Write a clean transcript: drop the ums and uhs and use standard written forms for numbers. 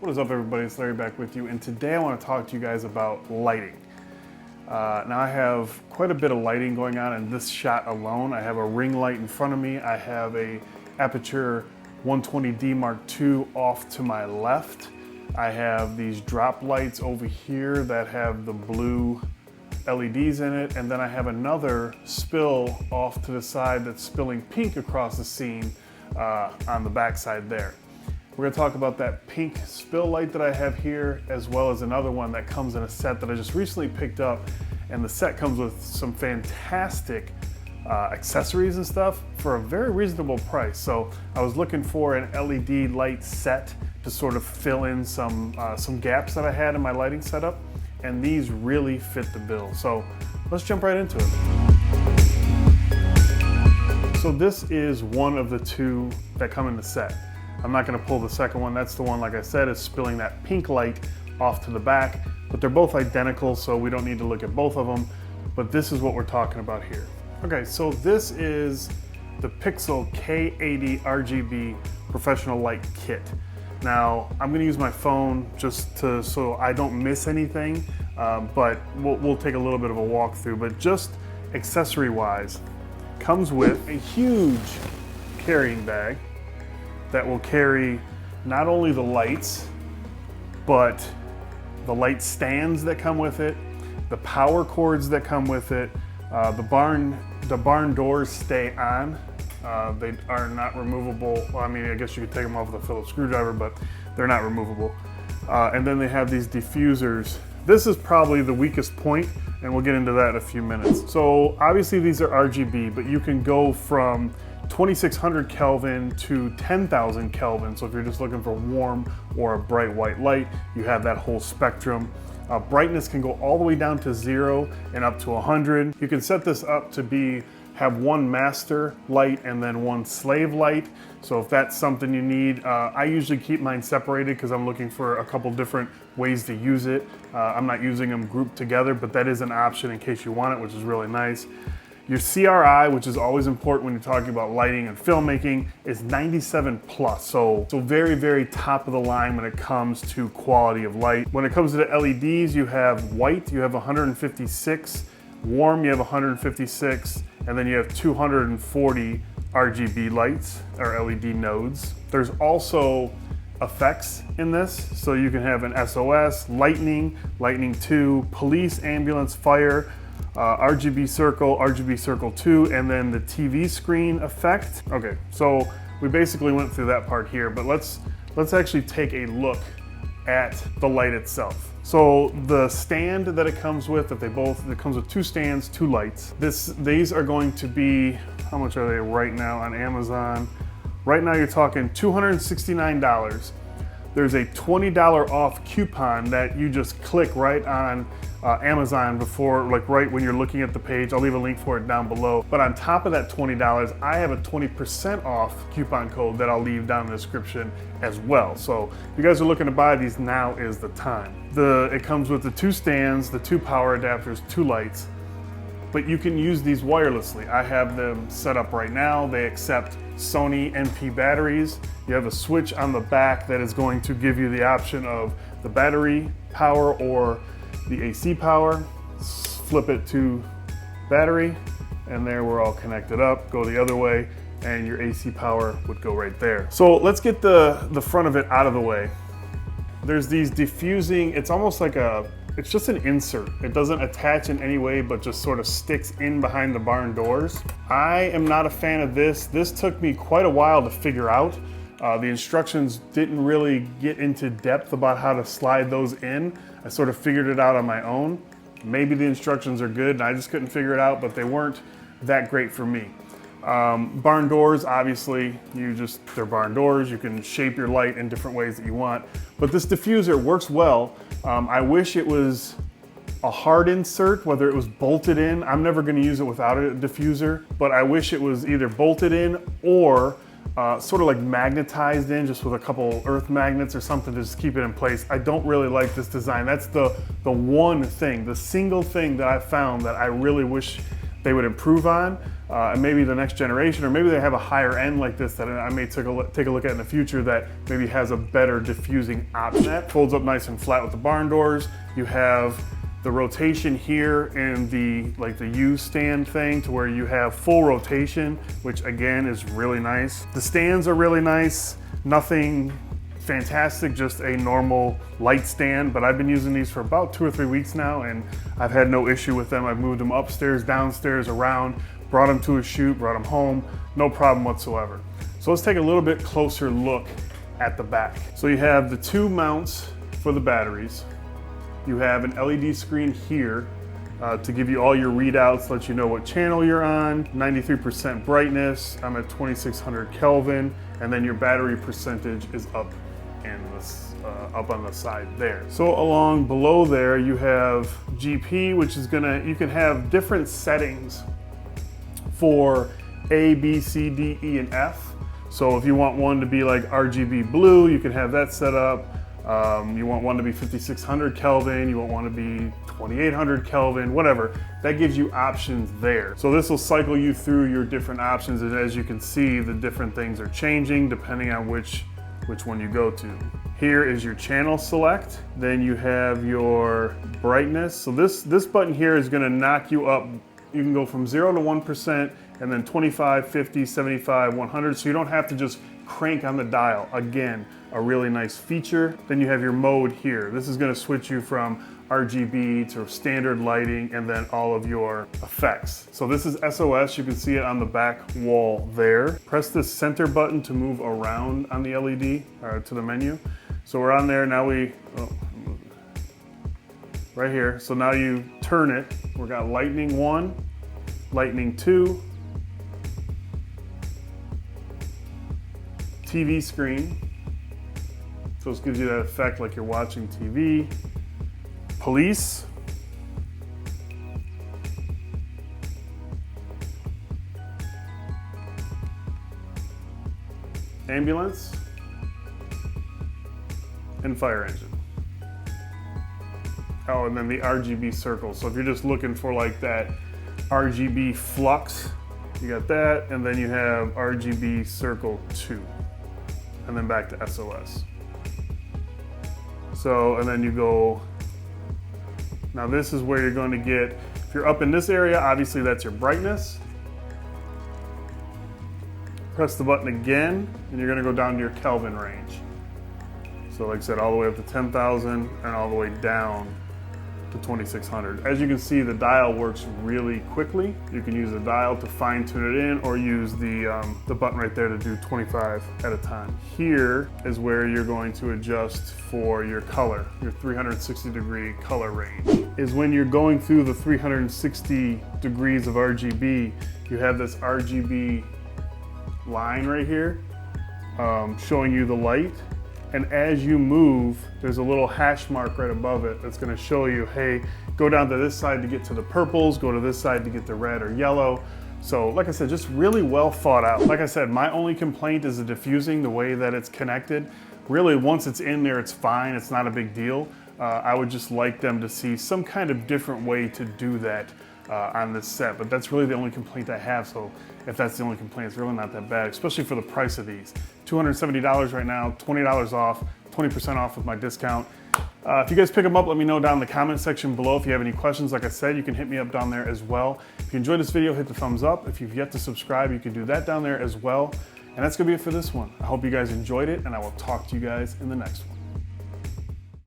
What is up, everybody? It's Larry back with you, and today I want to talk to you guys about lighting. Now I have quite a bit of lighting going on in this shot alone. I have a ring light in front of me. I have a Aperture 120D Mark II off to my left. I have these drop lights over here that have the blue LEDs in it, and then I have another spill off to the side that's spilling pink across the scene on the back side there. We're going to talk about that pink spill light that I have here, as well as another one that comes in a set that I just recently picked up, and the set comes with some fantastic accessories and stuff for a very reasonable price. So I was looking for an LED light set to sort of fill in some gaps that I had in my lighting setup, and these really fit the bill. So let's jump right into it. So this is one of the two that come in the set. I'm not going to pull the second one. That's the one, like I said, is spilling that pink light off to the back, but they're both identical, so we don't need to look at both of them. But this is what we're talking about here. Okay, so this is the Pixel K80 RGB professional light kit. Now, I'm going to use my phone just so I don't miss anything, but we'll take a little bit of a walkthrough. But just accessory-wise, comes with a huge carrying bag that will carry not only the lights, but the light stands that come with it, the power cords that come with it. The barn doors stay on. They are not removable. Well, I mean, I guess you could take them off with a Phillips screwdriver, but they're not removable. And then they have these diffusers. This is probably the weakest point, and we'll get into that in a few minutes. So obviously these are RGB, but you can go from 2600 Kelvin to 10,000 Kelvin. So if you're just looking for warm or a bright white light, you have that whole spectrum. Brightness can go all the way down to 0 and up to 100. You can set this up to have one master light and then one slave light. So if that's something you need, I usually keep mine separated because I'm looking for a couple different ways to use it. I'm not using them grouped together, but that is an option in case you want it, which is really nice. Your CRI, which is always important when you're talking about lighting and filmmaking, is 97 plus. So very, very top of the line when it comes to quality of light. When it comes to the LEDs, you have white, you have 156, warm, you have 156, and then you have 240 RGB lights or LED nodes. There's also effects in this, so you can have an SOS, lightning, lightning 2, police, ambulance, fire, RGB circle 2, and then the TV screen effect. Okay, so we basically went through that part here, but let's actually take a look at the light itself. So the stand that it comes with, it comes with two stands, two lights. These are going to be, how much are they right now on Amazon? Right now you're talking $269. There's a $20 off coupon that you just click right on Amazon right when you're looking at the page. I'll leave a link for it down below. But on top of that $20, I have a 20% off coupon code that I'll leave down in the description as well. So if you guys are looking to buy these, now is the time. It comes with the two stands, the two power adapters, two lights, but you can use these wirelessly. I have them set up right now. They accept Sony MP batteries. You have a switch on the back that is going to give you the option of the battery power or the AC power. Flip it to battery, and there we're all connected up. Go the other way, and your AC power would go right there. So let's get the front of it out of the way. There's these diffusing, it's almost like it's just an insert. It doesn't attach in any way, but just sort of sticks in behind the barn doors. I am not a fan of this. This took me quite a while to figure out. The instructions didn't really get into depth about how to slide those in. I sort of figured it out on my own. Maybe the instructions are good and I just couldn't figure it out, but they weren't that great for me. Barn doors, obviously, they're barn doors. You can shape your light in different ways that you want. But this diffuser works well. I wish it was a hard insert, whether it was bolted in. I'm never gonna use it without a diffuser, but I wish it was either bolted in or sort of like magnetized in, just with a couple earth magnets or something to just keep it in place. I don't really like this design. That's the one thing, the single thing that I found that I really wish they would improve on, and maybe the next generation, or maybe they have a higher end like this that I may take a look at in the future that maybe has a better diffusing option. That folds up nice and flat with the barn doors. You have the rotation here and the U stand thing to where you have full rotation, which again is really nice. The stands are really nice, nothing fantastic, just a normal light stand, but I've been using these for about 2 or 3 weeks now and I've had no issue with them. I've moved them upstairs, downstairs, around, brought them to a shoot, brought them home, no problem whatsoever. So let's take a little bit closer look at the back. So you have the 2 mounts for the batteries. You have an LED screen here to give you all your readouts, let you know what channel you're on, 93% brightness, I'm at 2600 Kelvin, and then your battery percentage is up on the side there. So along below there you have GP, which is you can have different settings for A, B, C, D, E, and F. So if you want one to be like RGB blue, you can have that set up. You want one to be 5600 Kelvin, you want one to be 2800 Kelvin, whatever. That gives you options there. So this will cycle you through your different options, and as you can see, the different things are changing depending on which one you go to. Here is your channel select. Then you have your brightness. So this button here is gonna knock you up. You can go from 0 to 1%, and then 25, 50, 75, 100. So you don't have to just crank on the dial. Again, a really nice feature. Then you have your mode here. This is gonna switch you from RGB to standard lighting and then all of your effects. So this is SOS, you can see it on the back wall there. Press this center button to move around on the LED, or to the menu. So we're on there, now right here. So now you turn it. We've got lightning 1, lightning 2, TV screen. So this gives you that effect like you're watching TV. Police. Ambulance. And fire engine. Oh, and then the RGB circle. So if you're just looking for like that RGB flux, you got that, and then you have RGB circle 2, and then back to SOS. So, and then you go, now this is where you're going to get, if you're up in this area, obviously that's your brightness. Press the button again, and you're going to go down to your Kelvin range. So like I said, all the way up to 10,000 and all the way down to 2600. As you can see, the dial works really quickly. You can use the dial to fine tune it in, or use the button right there to do 25 at a time. Here is where you're going to adjust for your color, your 360 degree color range. Is when you're going through the 360 degrees of RGB, you have this RGB line right here showing you the light. And as you move, there's a little hash mark right above it that's gonna show you, hey, go down to this side to get to the purples, go to this side to get the red or yellow. So like I said, just really well thought out. Like I said, my only complaint is the diffusing, the way that it's connected. Really, once it's in there, it's fine, it's not a big deal. I would just like them to see some kind of different way to do that on this set, but that's really the only complaint I have. So if that's the only complaint, it's really not that bad, especially for the price of these. $270 right now, $20 off, 20% off with my discount. If you guys pick them up, let me know down in the comment section below. If you have any questions, like I said, you can hit me up down there as well. If you enjoyed this video, hit the thumbs up. If you've yet to subscribe, you can do that down there as well. And that's gonna be it for this one. I hope you guys enjoyed it, and I will talk to you guys in the next one.